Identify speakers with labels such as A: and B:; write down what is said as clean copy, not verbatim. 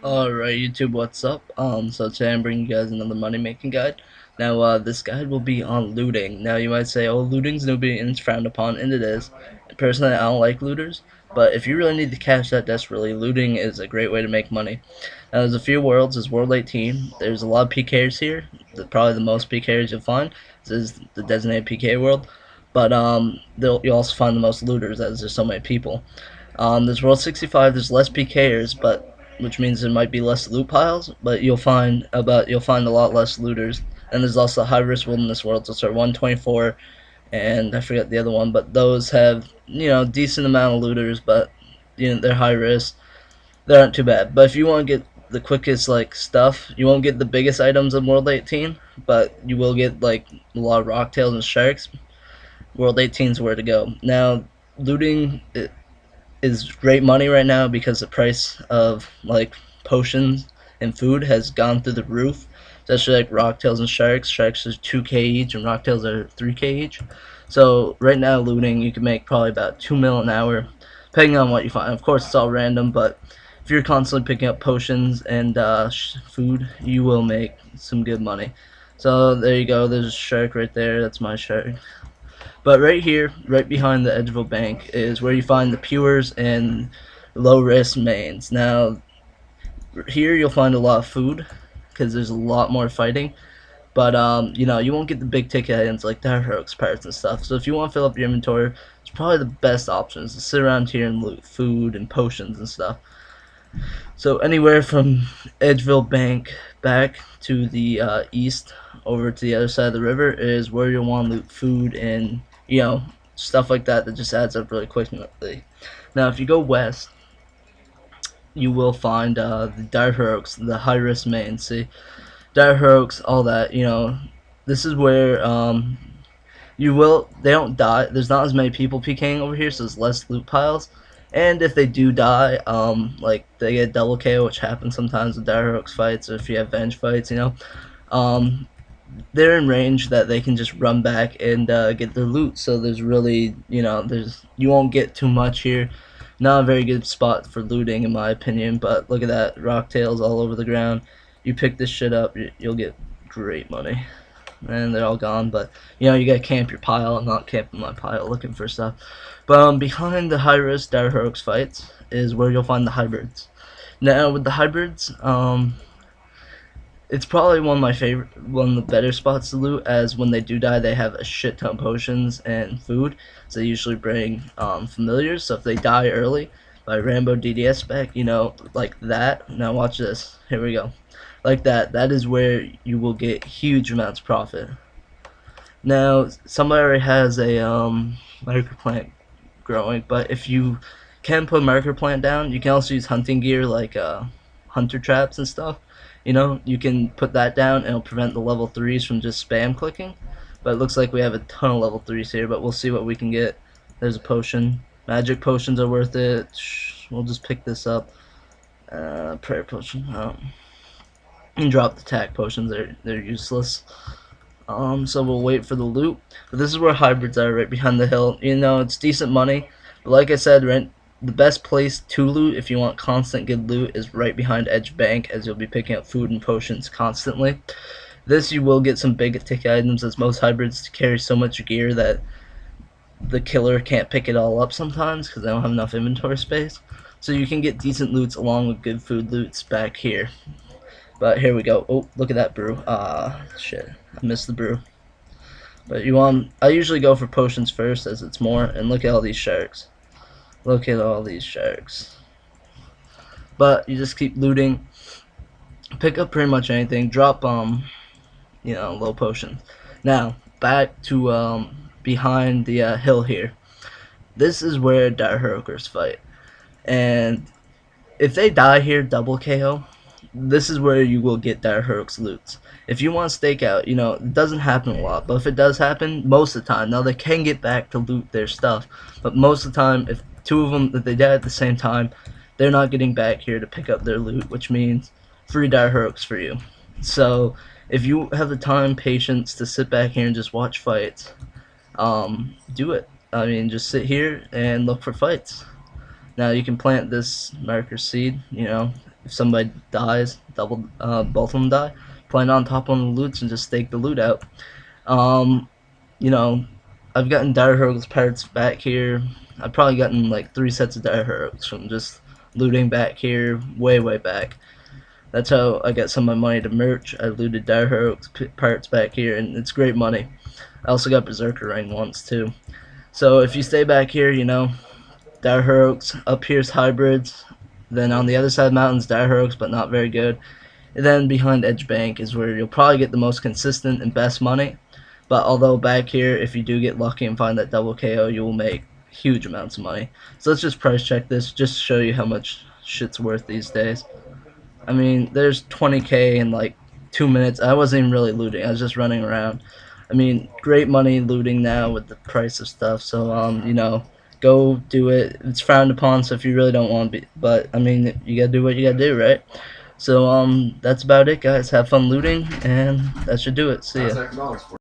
A: Alright YouTube, what's up? So today I'm bringing you guys another money making guide. Now this guide will be on looting. Now you might say, oh, looting's newbie and it's frowned upon, and it is. Personally, I don't like looters, but if you really need to cash that desperately, looting is a great way to make money. Now there's a few worlds. There's World 18. There's a lot of PKers here. Probably the most PKers you'll find. This is the designated PK world. But you'll also find the most looters as there's so many people. There's World 65. There's less PKers, but which means there might be less loot piles, but you'll find a lot less looters. And there's also high risk wilderness worlds, which are 124, and I forget the other one, but those have decent amount of looters, but they're high risk. They aren't too bad. But if you want to get the quickest stuff, you won't get the biggest items in World 18, but you will get a lot of rocktails and sharks. World 18 is where to go. Now, looting is great money right now because the price of potions and food has gone through the roof. Especially rocktails and sharks. Sharks are 2k each and rocktails are 3k each. So right now looting you can make probably about 2 mil an hour, depending on what you find. Of course it's all random, but if you're constantly picking up potions and food, you will make some good money. So there you go. There's a shark right there. That's my shark. But right here, right behind the edge of a bank, is where you find the pewers and low-risk mains. Now, here you'll find a lot of food, because there's a lot more fighting. But, you won't get the big ticket items like the heroics parts and stuff. So if you want to fill up your inventory, it's probably the best options to sit around here and loot food and potions and stuff. So anywhere from Edgeville Bank back to the east over to the other side of the river is where you'll want to loot food and stuff like that just adds up really quickly. Now if you go west, you will find the dire heroics, the high risk main. See, dire heroics, all that. This is where they don't die. There's not as many people PKing over here, so there's less loot piles. And if they do die, they get double KO, which happens sometimes with dire heroics fights, or if you have venge fights, they're in range that they can just run back and get their loot. So there's really, you won't get too much here. Not a very good spot for looting in my opinion, but look at that, rocktails all over the ground. You pick this shit up, you'll get great money. And they're all gone, but you gotta camp your pile. I'm not camping my pile looking for stuff. But behind the high risk dire heroics fights is where you'll find the hybrids. Now with the hybrids, it's probably one of the better spots to loot, as when they do die they have a shit ton of potions and food, so they usually bring familiars. So if they die early by Rambo DDS spec, like that. Now watch this, here we go. Like that is where you will get huge amounts of profit. Now somebody already has a marker plant growing, but if you can put a marker plant down, you can also use hunting gear like hunter traps and stuff. You can put that down and it'll prevent the level 3s from just spam clicking. But it looks like we have a ton of level 3s here, but we'll see what we can get. There's a potion. Magic potions are worth it. We'll just pick this up. Prayer potion. And drop the attack potions. They're useless. So we'll wait for the loot. But this is where hybrids are, right behind the hill. It's decent money. But like I said, the best place to loot if you want constant good loot is right behind Edge Bank, as you'll be picking up food and potions constantly. This you will get some big ticket items, as most hybrids carry so much gear that the killer can't pick it all up sometimes because they don't have enough inventory space. So you can get decent loots along with good food loots back here. But here we go. Oh, look at that brew. Shit, I missed the brew. But I usually go for potions first, as it's more. And look at all these sharks. Look at all these sharks. But you just keep looting. Pick up pretty much anything. Drop low potions. Now back to behind the hill here. This is where dire heroics fight. And if they die here, double KO. This is where you will get dire heroics loots. If you want to stake out, it doesn't happen a lot, but if it does happen, most of the time, now they can get back to loot their stuff, but most of the time, if two of them, if they die at the same time, they're not getting back here to pick up their loot, which means free dire heroics for you. So if you have the time, patience to sit back here and just watch fights, do it. I mean, just sit here and look for fights. Now you can plant this marker seed, if somebody dies, both of them die, plant on top of the loots and just stake the loot out. You know, I've gotten dire hurls parts back here. I've probably gotten like 3 sets of dire hurls from just looting back here way back. That's how I got some of my money to merch. I looted dire hurls parts back here, and it's great money. I also got berserker ring once too. So if you stay back here, dire hurls. Up here's hybrids. Then on the other side of the mountains, dire hurls, but not very good. And then behind Edge Bank is where you'll probably get the most consistent and best money. But although back here, if you do get lucky and find that double KO, you will make huge amounts of money. So let's just price check this, just to show you how much shit's worth these days. I mean, there's 20k in like 2 minutes. I wasn't even really looting. I was just running around. I mean, great money looting now with the price of stuff. So, go do it. It's frowned upon, so if you really don't want to be, but I mean, you gotta do what you gotta do, right? So, that's about it, guys. Have fun looting, and that should do it. See ya.